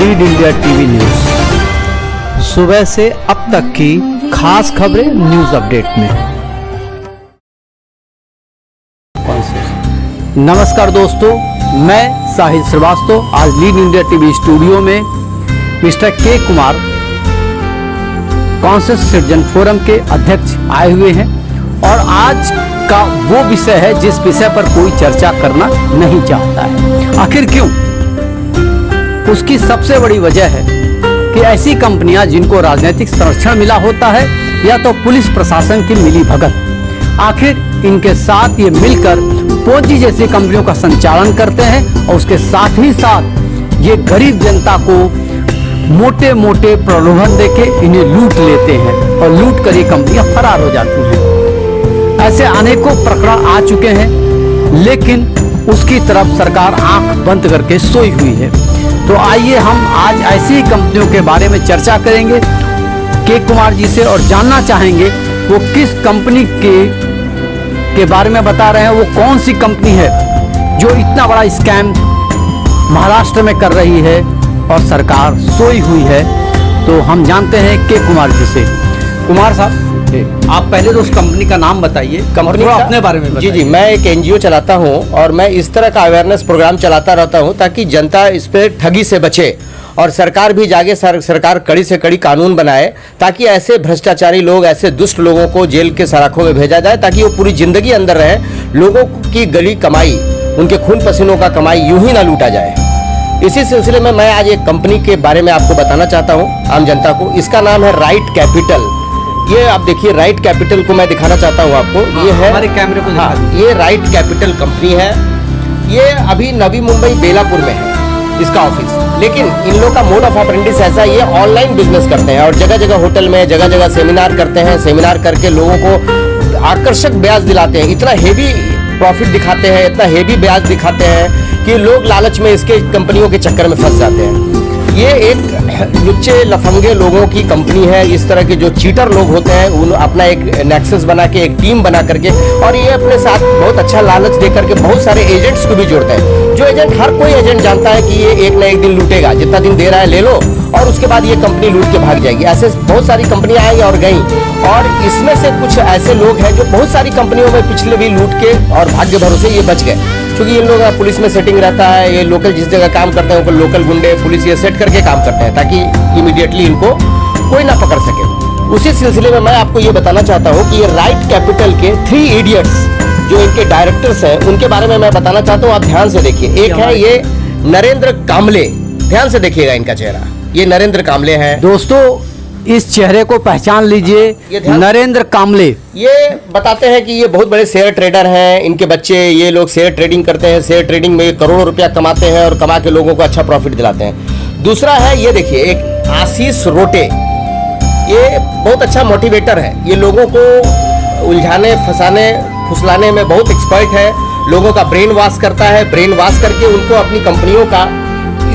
Lead India TV news, सुबह से अब तक की खास खबरें न्यूज अपडेट में। नमस्कार दोस्तों, मैं साहिल श्रीवास्तव आज लीड इंडिया टीवी स्टूडियो में मिस्टर के कुमार कॉन्शियस सिटीजन फोरम के अध्यक्ष आए हुए हैं और आज का वो विषय है जिस विषय पर कोई चर्चा करना नहीं चाहता है। आखिर क्यों? उसकी सबसे बड़ी वजह है कि ऐसी कंपनियां जिनको राजनीतिक संरक्षण मिला होता है या तो पुलिस प्रशासन की मिली भगत, आखिर इनके साथ ये मिलकर पोंजी जैसी कंपनियों का संचालन करते हैं और उसके साथ ही साथ ये गरीब जनता को मोटे मोटे प्रलोभन देके इन्हें लूट लेते हैं और लूट कर ये कंपनियां फरार हो जाती हैं। ऐसे अनेकों प्रकरण आ चुके हैं, लेकिन उसकी तरफ सरकार आंख बंद करके सोई हुई है। तो आइए हम आज ऐसी कंपनियों के बारे में चर्चा करेंगे के कुमार जी से और जानना चाहेंगे वो किस कंपनी के बारे में बता रहे हैं। वो कौन सी कंपनी है जो इतना बड़ा स्कैम महाराष्ट्र में कर रही है और सरकार सोई हुई है। तो हम जानते हैं के कुमार जी से। कुमार साहब, आप पहले तो उस कंपनी का नाम बताइए, कंपनी का अपने बारे में बताइए। जी, मैं एक एनजीओ चलाता हूं और मैं इस तरह का अवेयरनेस प्रोग्राम चलाता रहता हूं ताकि जनता इस पे ठगी से बचे और सरकार भी जागे, सरकार कड़ी से कड़ी कानून बनाए ताकि ऐसे भ्रष्टाचारी लोग, ऐसे दुष्ट लोगों को जेल के सलाखों में भेजा जाए ताकि वो पूरी जिंदगी अंदर रहे, लोगों की गली कमाई, उनके खून पसीनों का कमाई यूं ही ना लूटा जाए। इसी सिलसिले में मैं आज एक कंपनी के बारे में आपको बताना चाहता हूं आम जनता को। इसका नाम है राइट कैपिटल। ये आप देखिए, राइट कैपिटल को मैं दिखाना चाहता हूं आपको। ये है हमारे कैमरे को दिखा दीजिए। ये राइट कैपिटल कंपनी है। ये अभी नवी मुंबई बेलापुर में है इसका ऑफिस, लेकिन इन लोग का मोड ऑफ ऑपरेंडिस ऐसा है, ये ऑनलाइन बिजनेस करते हैं और जगह जगह होटल में, जगह जगह सेमिनार करते हैं। सेमिनार करके लोगों को आकर्षक ब्याज दिलाते हैं, इतना हेवी प्रॉफिट दिखाते हैं, इतना हेवी ब्याज दिखाते हैं कि लोग लालच में इसके कंपनियों के चक्कर में फंस जाते हैं। ये एक लुच्चे लफंगे लोगों की कंपनी है। इस तरह के जो चीटर लोग होते हैं उन अपना एक नेक्सस बना के, एक टीम बना करके, और ये अपने साथ बहुत अच्छा लालच दे करके बहुत सारे एजेंट्स को भी जोड़ते हैं। जो एजेंट, हर कोई एजेंट जानता है कि ये एक ना एक दिन लूटेगा, जितना दिन दे रहा है ले लो और उसके बाद ये कंपनी लूट के भाग जाएगी। ऐसे बहुत सारी कंपनियां आई और गई और इसमें से कुछ ऐसे लोग हैं जो बहुत सारी कंपनियों में पिछले भी लूट के और भाग्य भरोसे ये बच गए, क्योंकि ये लोग पुलिस में सेटिंग रहता है। ये लोकल जिस जगह काम करते हैं उनको लोकल गुंडे, पुलिस ये सेट करके काम करते हैं ताकि इमीडिएटली इनको कोई ना पकड़ सके। उसी सिलसिले में मैं आपको ये बताना चाहता हूँ कि ये राइट कैपिटल के 3 इडियट्स जो इनके डायरेक्टर्स हैं उनके बारे में मैं बताना चाहता हूँ। आप ध्यान से देखिए। एक है ये नरेंद्र कामले, ध्यान से देखिएगा इनका चेहरा। ये नरेंद्र कामले हैं। दोस्तों, इस चेहरे को पहचान लीजिए, नरेंद्र कामले। ये बताते हैं कि ये बहुत बड़े शेयर ट्रेडर हैं। इनके बच्चे, ये लोग शेयर ट्रेडिंग करते हैं। शेयर ट्रेडिंग में करोड़ों रुपया कमाते हैं और कमा के लोगों को अच्छा प्रॉफिट दिलाते हैं। दूसरा है, ये देखिए, एक आशीष रोटे। ये बहुत अच्छा मोटिवेटर है। ये लोगों को उलझाने, फंसाने, फुसलाने में बहुत एक्सपर्ट है। लोगों का ब्रेन वॉश करता है। ब्रेन वॉश करके उनको अपनी कंपनियों का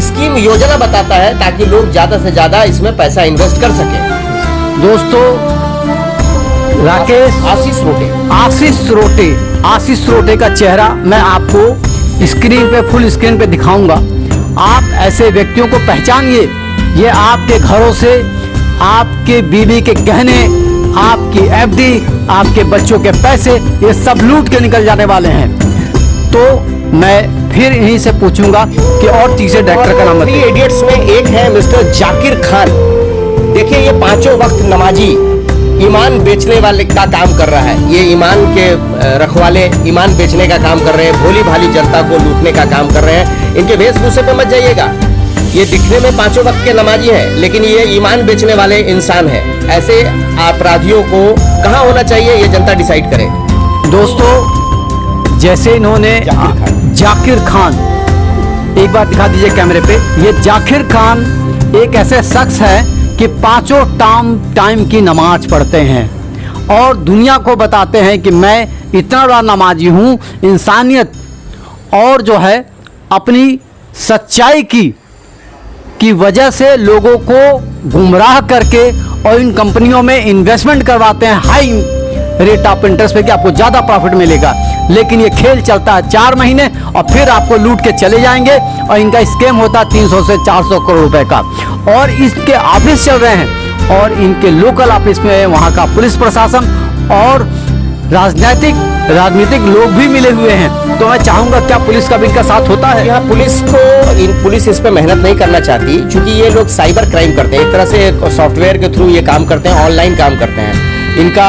स्कीम, योजना बताता है ताकि लोग ज्यादा से ज्यादा इसमें पैसा इन्वेस्ट कर सके। दोस्तों, राकेश आशीष रोटे का चेहरा मैं आपको स्क्रीन पे, फुल स्क्रीन पे दिखाऊंगा। आप ऐसे व्यक्तियों को पहचानिए। ये आपके घरों से आपके बीवी के गहने, आपकी एफडी, आपके बच्चों के पैसे, ये सब लूट के निकल जाने वाले हैं। तो मैं फिर यहीं से पूछूंगा कि और तीसरे डायरेक्टर का नाम बताइए। 3 इडियट्स में एक है मिस्टर जाकिर खान। देखिए, ये 5 वक्त नमाजी, ईमान बेचने वाले का काम कर रहा है। ये ईमान के रखवाले, ईमान बेचने का काम कर रहे हैं, भोली भाली जनता को लूटने का काम कर रहे हैं। इनके वेशभूषे पे मत जाइएगा। ये दिखने में 5 वक्त के नमाजी हैं, लेकिन ये ईमान बेचने वाले इंसान हैं। ऐसे अपराधियों को कहाँ होना चाहिए ये जनता डिसाइड करे। दोस्तों, जैसे इन्होंने जाकिर खान, एक बार दिखा दीजिए कैमरे पे। ये जाकिर खान एक ऐसे शख्स है कि 5 टाइम की नमाज पढ़ते हैं और दुनिया को बताते हैं कि मैं इतना बड़ा नमाजी हूँ। इंसानियत और जो है अपनी सच्चाई की वजह से लोगों को गुमराह करके और इन कंपनियों में इन्वेस्टमेंट करवाते हैं। रेट ऑफ इंटरेस्ट पे कि आपको ज्यादा प्रॉफिट मिलेगा, लेकिन ये खेल चलता है 4 महीने और फिर आपको लूट के चले जाएंगे। और इनका स्कैम होता है 300 से 400 करोड़ रुपए का, और इसके ऑफिस चल रहे हैं, और इनके लोकल ऑफिस में वहाँ का पुलिस प्रशासन और राजनीतिक लोग भी मिले हुए हैं। तो मैं चाहूंगा क्या पुलिस का भी इनका साथ होता है? यहाँ पुलिस इस पे मेहनत नहीं करना चाहती, क्योंकि ये लोग साइबर क्राइम करते हैं, एक तरह से सॉफ्टवेयर के थ्रू ये काम करते हैं, ऑनलाइन काम करते हैं। इनका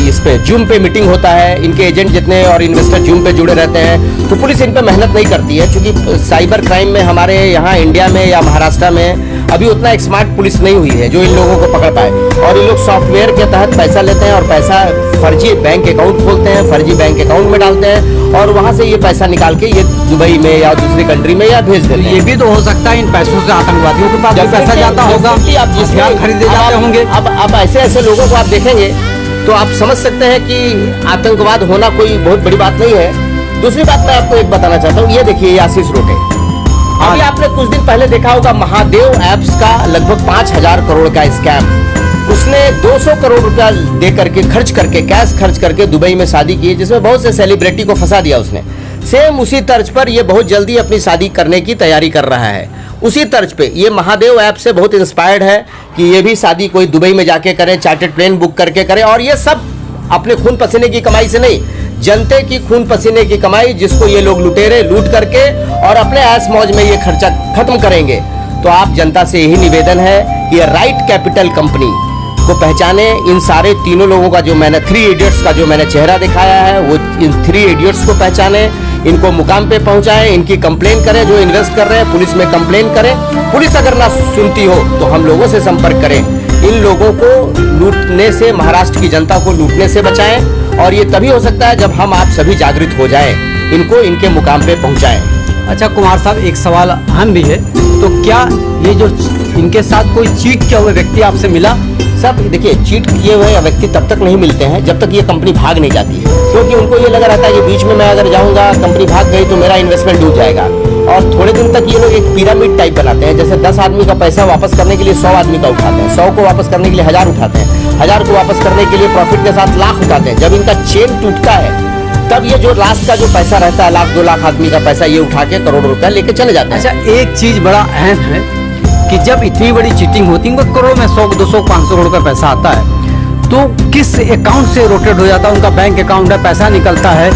इस पे जूम पे मीटिंग होता है, इनके एजेंट जितने और इन्वेस्टर जूम पे जुड़े रहते हैं, तो पुलिस इन पे मेहनत नहीं करती है, क्योंकि साइबर क्राइम में हमारे यहाँ इंडिया में या महाराष्ट्र में अभी उतना एक स्मार्ट पुलिस नहीं हुई है जो इन लोगों को पकड़ पाए। और ये लोग सॉफ्टवेयर के तहत पैसा लेते हैं और पैसा फर्जी बैंक अकाउंट खोलते हैं, फर्जी बैंक अकाउंट में डालते हैं, और वहां से ये पैसा निकाल के ये दुबई में या दूसरी कंट्री में या भेज देते हैं। ये भी तो हो सकता है इन पैसों से आतंकवादियों के पास भी पैसा जाता होगा, आप हथियार खरीदे जाते होंगे। अब ऐसे लोगों को आप देखेंगे तो आप समझ सकते हैं कि आतंकवाद होना कोई बहुत बड़ी बात नहीं है। दूसरी बात मैं आपको एक बताना चाहता हूँ, ये देखिए ये आशीष रोटे, अभी आपने कुछ दिन पहले देखा होगा महादेव एप्स का लगभग 5000 करोड़ का स्कैम, उसने 200 करोड़ रुपया दे करके कैश खर्च करके दुबई में शादी की, जिसमें बहुत से सेलिब्रिटी को फंसा दिया उसने। सेम उसी तर्ज पर ये बहुत जल्दी अपनी शादी करने की तैयारी कर रहा है। उसी तर्ज पे ये महादेव ऐप से बहुत इंस्पायर्ड है कि ये भी शादी कोई दुबई में जाके करे, चार्टर्ड प्लेन बुक करके करे, और ये सब अपने खून पसीने की कमाई से नहीं, जनते की खून पसीने की कमाई, जिसको ये लोग लुटेरे लूट करके और अपने ऐश मौज में ये खर्चा खत्म करेंगे। तो आप जनता से यही निवेदन है कि राइट कैपिटल कंपनी को पहचाने। इन सारे तीनों लोगों का जो मैंने 3 इडियट्स का जो मैंने चेहरा दिखाया है, वो इन 3 इडियट्स को पहचाने, इनको मुकाम पे पहुंचाएं, इनकी कंप्लेन करें, जो इन्वेस्ट कर रहे हैं पुलिस में कंप्लेन करें। पुलिस अगर ना सुनती हो तो हम लोगों से संपर्क करें। इन लोगों को लूटने से, महाराष्ट्र की जनता को लूटने से बचाएं, और ये तभी हो सकता है जब हम आप सभी जागृत हो जाएं, इनको इनके मुकाम पे पहुंचाएं। अच्छा कुमार साहब, एक सवाल अहम भी है, तो क्या ये जो इनके साथ कोई चीट किया हुआ व्यक्ति आपसे मिला? सब देखिए, चीट किए हुए व्यक्ति तब तक नहीं मिलते हैं जब तक ये कंपनी भाग नहीं जाती है, क्योंकि उनको ये लगा रहता है कि बीच में मैं अगर जाऊंगा, कंपनी भाग गई तो मेरा इन्वेस्टमेंट डूब जाएगा। और थोड़े दिन तक ये लोग एक पिरामिड टाइप बनाते हैं, जैसे 10 आदमी का पैसा वापस करने के लिए 100 आदमी का उठाते हैं, 100 को वापस करने के लिए 1000 उठाते हैं, 1000 को वापस करने के लिए प्रॉफिट के साथ लाख उठाते हैं। जब इनका चेन टूटता है तब ये जो लास्ट का जो पैसा रहता है, 1,00,000 2 लाख आदमी का पैसा, ये उठा के करोड़ों रुपया लेके चले जाते हैं। अच्छा, एक चीज बड़ा अहम है कि जब इतनी बड़ी चीटिंग होती है, उनको करोड़ में 100, 200, 500 करोड़ का पैसा आता है, तो किस अकाउंट से रोटेट हो जाता है? उनका बैंक अकाउंट है, पैसा निकलता है,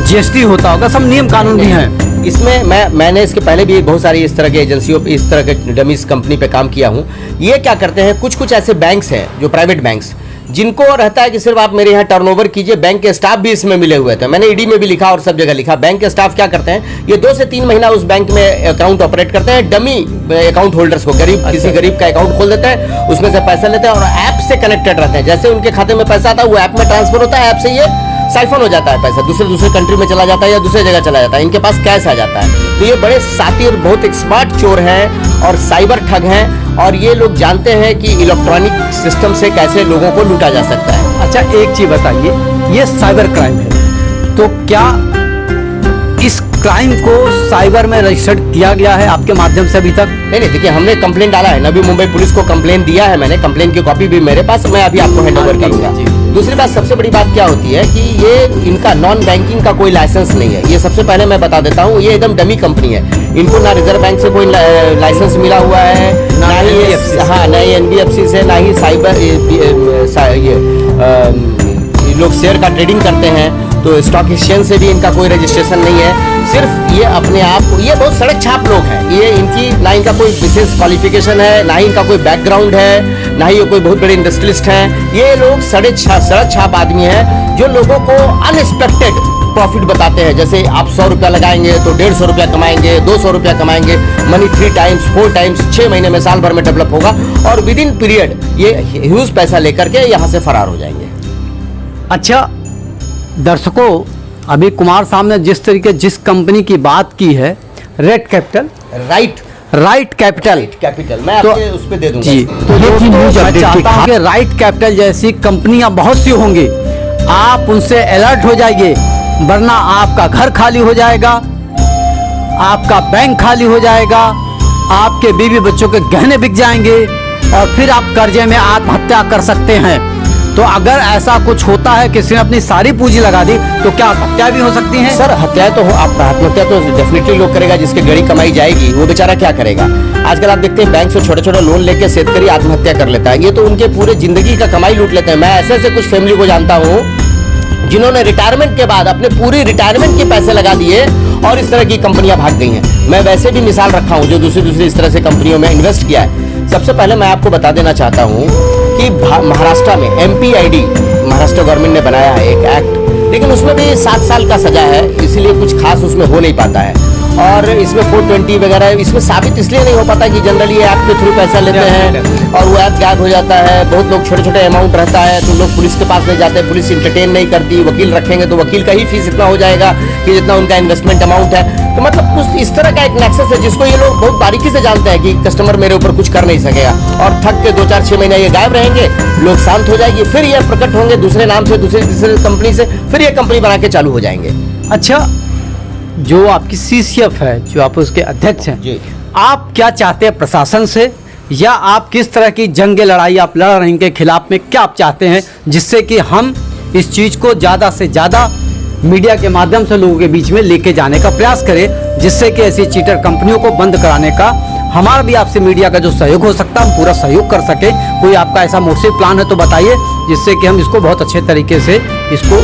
जीएसटी होता होगा, सब नियम कानून भी हैं। इसमें मैंने इसके पहले भी बहुत सारी इस तरह की एजेंसियों पे, इस तरह के डमीज कंपनी पे काम किया हूँ। ये क्या करते हैं, कुछ ऐसे बैंक्स हैं जो प्राइवेट बैंक्स, जिनको रहता है कि सिर्फ आप मेरे यहाँ टर्नओवर कीजिए। बैंक के स्टाफ भी इसमें मिले हुए थे, मैंने ईडी में भी लिखा और सब जगह लिखा। बैंक के स्टाफ क्या करते हैं, ये 2 से 3 महीना उस बैंक में अकाउंट ऑपरेट करते हैं, डमी अकाउंट होल्डर्स को, किसी गरीब का अकाउंट खोल देते हैं, उसमें से पैसा लेते हैं और ऐप से कनेक्टेड रहते हैं। जैसे उनके खाते में पैसा आता है, वो ऐप में ट्रांसफर होता है, ऐप से ये साइफन हो जाता है, पैसा दूसरे कंट्री में चला जाता है या दूसरे जगह चला जाता है, इनके पास कैश आ जाता है। तो ये बड़े सातिर, बहुत एक स्मार्ट चोर हैं और साइबर ठग हैं, और ये लोग जानते हैं कि इलेक्ट्रॉनिक सिस्टम से कैसे लोगों को लूटा जा सकता है। अच्छा, एक चीज बताइए, ये साइबर क्राइम है, तो क्या इस क्राइम को साइबर में रजिस्टर्ड किया गया है आपके माध्यम से अभी तक? नहीं, देखिए हमने कंप्लेंट डाला है, नवी मुंबई पुलिस को कंप्लेंट दिया है मैंने, कंप्लेंट की कॉपी भी मेरे पास, मैं अभी आपको हैंडओवर करूंगा। दूसरी बात, सबसे बड़ी बात क्या होती है कि ये इनका नॉन बैंकिंग का कोई लाइसेंस नहीं है। ये सबसे पहले मैं बता देता हूँ, ये एकदम डमी कंपनी है। इनको ना रिजर्व बैंक से कोई लाइसेंस मिला हुआ है, ना ही NBFC से, ना ही साइबर ये लोग शेयर का ट्रेडिंग करते हैं, तो स्टॉक एक्सचेंज से भी इनका कोई रजिस्ट्रेशन नहीं है। सिर्फ ये अपने आप को, ये बहुत सड़क छाप लोग हैं, ये इनकी ना इनका कोई विशेष क्वालिफिकेशन है, ना ही इनका कोई बैकग्राउंड है, ना ही ये कोई बहुत बड़े इंडस्ट्रियलिस्ट हैं। ये लोग सड़क छाप आदमी हैं जो लोगों को अनएक्सपेक्टेड प्रॉफिट बताते हैं। जैसे आप 100 रुपया लगाएंगे तो 150 रुपया कमाएंगे, 200 रुपया कमाएंगे, मनी 3 टाइम्स 4 टाइम्स 6 महीने में, साल भर में डेवलप होगा, और विद इन पीरियड ये ह्यूज पैसा लेकर के यहाँ से फरार हो जाएंगे। अच्छा दर्शकों, अभी कुमार साहब ने जिस कंपनी की बात की है, रेड कैपिटल, राइट कैपिटल, मैं तो आपके उस पे दे दूंगा जी। तो दोस्तों, मैं चाहता हूं कि राइट कैपिटल जैसी कंपनियां बहुत सी होंगी, आप उनसे अलर्ट हो जाइए, वरना आपका घर खाली हो जाएगा, आपका बैंक खाली हो जाएगा, आपके बीवी बच्चों के गहने बिक जाएंगे, और फिर आप कर्जे में आत्महत्या कर सकते हैं। तो अगर ऐसा कुछ होता है, किसी ने अपनी सारी पूंजी लगा दी, तो क्या हत्या भी हो सकती है? सर हत्या तो आप आत्महत्या तो डेफिनेटली लोग करेगा, जिसके गड़ी कमाई जाएगी वो बेचारा क्या करेगा। आजकल आप देखते हैं बैंक से छोटे छोटे लोन लेके शेतकरी आत्महत्या कर लेता है। ये तो उनके पूरे जिंदगी का कमाई लूट लेते हैं। मैं ऐसे ऐसे कुछ फैमिली को जानता हूँ जिन्होंने रिटायरमेंट के बाद अपने पूरी रिटायरमेंट के पैसे लगा दिए और इस तरह की कंपनियां भाग गई हैं। मैं वैसे भी मिसाल रखा हूं जो दूसरी इस तरह से कंपनियों में इन्वेस्ट किया है। सबसे पहले मैं आपको बता देना चाहता हूं कि महाराष्ट्र में MPID महाराष्ट्र गवर्नमेंट ने बनाया है एक एक्ट, लेकिन उसमें भी 7 साल का सजा है, इसीलिए कुछ खास उसमें हो नहीं पाता है। और इसमें 420 वगैरह इसमें साबित इसलिए नहीं हो पाता कि जनरली ये ऐप के थ्रू पैसा लेते हैं और वो ऐप गायब हो जाता है। बहुत लोग छोटे छोटे अमाउंट रहता है तो लोग पुलिस के पास नहीं जाते, पुलिस इंटरटेन नहीं करती। वकील रखेंगे तो वकील का ही फीस इतना हो जाएगा कि जितना उनका इन्वेस्टमेंट अमाउंट है। तो मतलब कुछ इस तरह का एक नेक्सस है जिसको ये लोग बहुत बारीकी से जानते हैं कि कस्टमर मेरे ऊपर कुछ कर नहीं सकेगा, और थक के 2-4-6 महीने ये गायब रहेंगे, लोग शांत हो जाएंगे, फिर ये प्रकट होंगे दूसरे नाम से, दूसरी कंपनी से, फिर ये कंपनी बना के चालू हो जाएंगे। अच्छा, जो आपकी CCF है, जो आप उसके अध्यक्ष हैं जी, आप क्या चाहते हैं प्रशासन से, या आप किस तरह की जंग लड़ाई आप लड़ रहे हैं इनके खिलाफ में? क्या आप चाहते हैं जिससे कि हम इस चीज को ज्यादा से ज्यादा मीडिया के माध्यम से लोगों के बीच में लेके जाने का प्रयास करें, जिससे कि ऐसी चीटर कंपनियों को बंद कराने का हमारा भी आपसे मीडिया का जो सहयोग हो सकता है हम पूरा सहयोग कर सके। कोई आपका ऐसा मोर्चे प्लान है तो बताइए, जिससे कि हम इसको बहुत अच्छे तरीके से इसको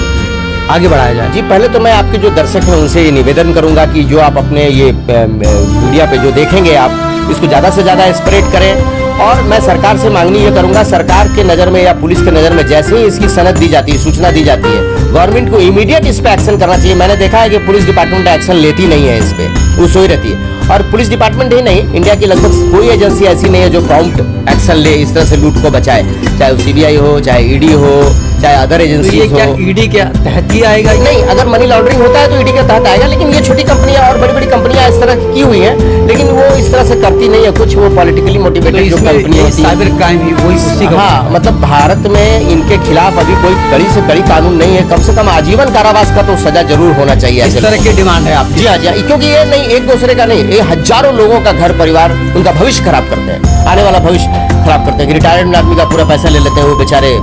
आगे बढ़ाया जाए। जी, पहले तो मैं आपके जो दर्शक हैं उनसे ये निवेदन करूंगा कि जो आप अपने ये मीडिया पे जो देखेंगे आप इसको ज़्यादा से ज़्यादा स्प्रेड करें। और मैं सरकार से मांगनी ये करूंगा, सरकार के नज़र में या पुलिस के नज़र में जैसे ही इसकी सनद दी जाती है, सूचना दी जाती है, गवर्नमेंट को इमीडिएट इस पर एक्शन करना चाहिए। मैंने देखा है कि पुलिस डिपार्टमेंट एक्शन लेती नहीं है इस पर, वो सोई रहती है। और पुलिस डिपार्टमेंट ही नहीं, इंडिया की लगभग कोई एजेंसी ऐसी नहीं है जो प्रॉम्प्ट एक्शन ले, इस तरह से लूट को बचाए, चाहे वो CBI हो, चाहे ED हो, चाहे अदर एजेंसी हो। क्या ED के तहत ही आएगा? नहीं, अगर मनी लॉन्ड्रिंग होता है तो ED के तहत आएगा, लेकिन ये छोटी कंपनियां और बड़ी बड़ी कंपनियां इस तरह की हुई हैं, लेकिन वो इस तरह से करती नहीं है। कुछ वो पॉलिटिकली मोटिवेटेड जो कंपनियां, साइबर क्राइम ही वही उसी का। हाँ, मतलब भारत में इनके खिलाफ अभी कोई कड़ी से कड़ी कानून नहीं है। कम से कम आजीवन कारावास का तो सजा जरूर होना चाहिए। इस तरह की डिमांड है आपकी? जी हाँ, जी हाँ, क्योंकि ये नहीं एक दूसरे का नहीं, ये हजारों लोगों का घर परिवार, उनका भविष्य खराब करते हैं, आने वाला भविष्य खराब करते हैं। रिटायर्ड आदमी का पूरा पैसा ले लेते हैं, वो बेचारे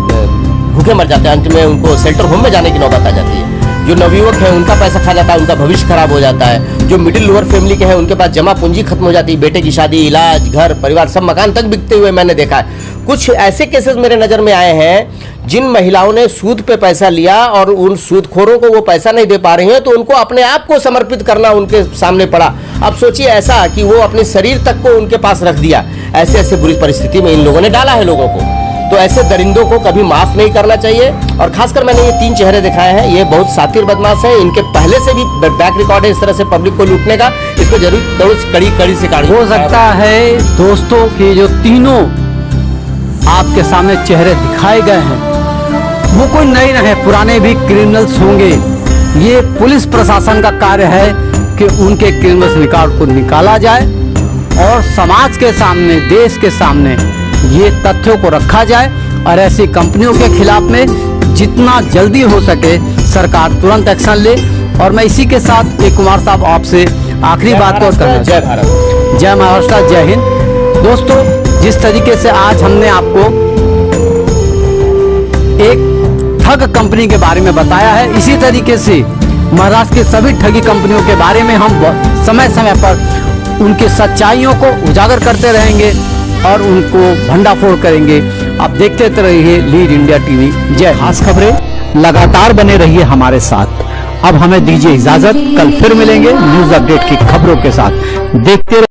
भूखे मर जाते हैं, अंत में उनको शेल्टर होम में जाने की नौबत आ जाती है। जो नवयुवक है उनका पैसा खा जाता है, उनका भविष्य खराब हो जाता है। जो मिडिल लोअर फैमिली के हैं उनके पास जमा पूंजी खत्म हो जाती है, बेटे की शादी, इलाज, घर परिवार, सब मकान तक बिकते हुए मैंने देखा है। कुछ ऐसे केसेस मेरे नजर में आए हैं जिन महिलाओं ने सूद पे पैसा लिया और उन सूदखोरों को वो पैसा नहीं दे पा रही हैं, तो उनको अपने आप को समर्पित करना उनके सामने पड़ा। अब सोचिए ऐसा कि वो अपने शरीर तक को उनके पास रख दिया। ऐसे ऐसे बुरी परिस्थिति में इन लोगों ने डाला है लोगों को। तो ऐसे दरिंदों को कभी माफ नहीं करना चाहिए। और खासकर मैंने ये 3 चेहरे दिखाए हैं, ये बहुत सातिर बदमाश है, इनके पहले से भी बैक रिकॉर्ड है इस तरह से पब्लिक को लूटने का। इसको जरूर कड़ी से काट हो सकता है दोस्तों कि जो तीनों आपके सामने चेहरे दिखाए गए हैं वो कोई नए नहीं, पुराने भी क्रिमिनल्स होंगे। ये पुलिस प्रशासन का कार्य है कि उनके क्रिमिनल्स रिकॉर्ड को निकाला जाए और समाज के सामने, देश के सामने ये तथ्यों को रखा जाए, और ऐसी कंपनियों के खिलाफ में जितना जल्दी हो सके सरकार तुरंत एक्शन ले। और मैं इसी के साथ एक कुमार साहब आपसे आखिरी बात को करना, जय भारत, जय महाराष्ट्र, जय हिंद। दोस्तों, जिस तरीके से आज हमने आपको एक ठग कंपनी के बारे में बताया है, इसी तरीके से महाराष्ट्र के सभी ठगी कंपनियों के बारे में हम समय समय पर उनकी सच्चाइयों को उजागर करते रहेंगे और उनको भंडाफोड़ करेंगे। आप देखते रहिए लीड इंडिया टीवी। जय। खास खबरें लगातार बने रहिए हमारे साथ। अब हमें दीजिए इजाजत, कल फिर मिलेंगे न्यूज अपडेट की खबरों के साथ। देखते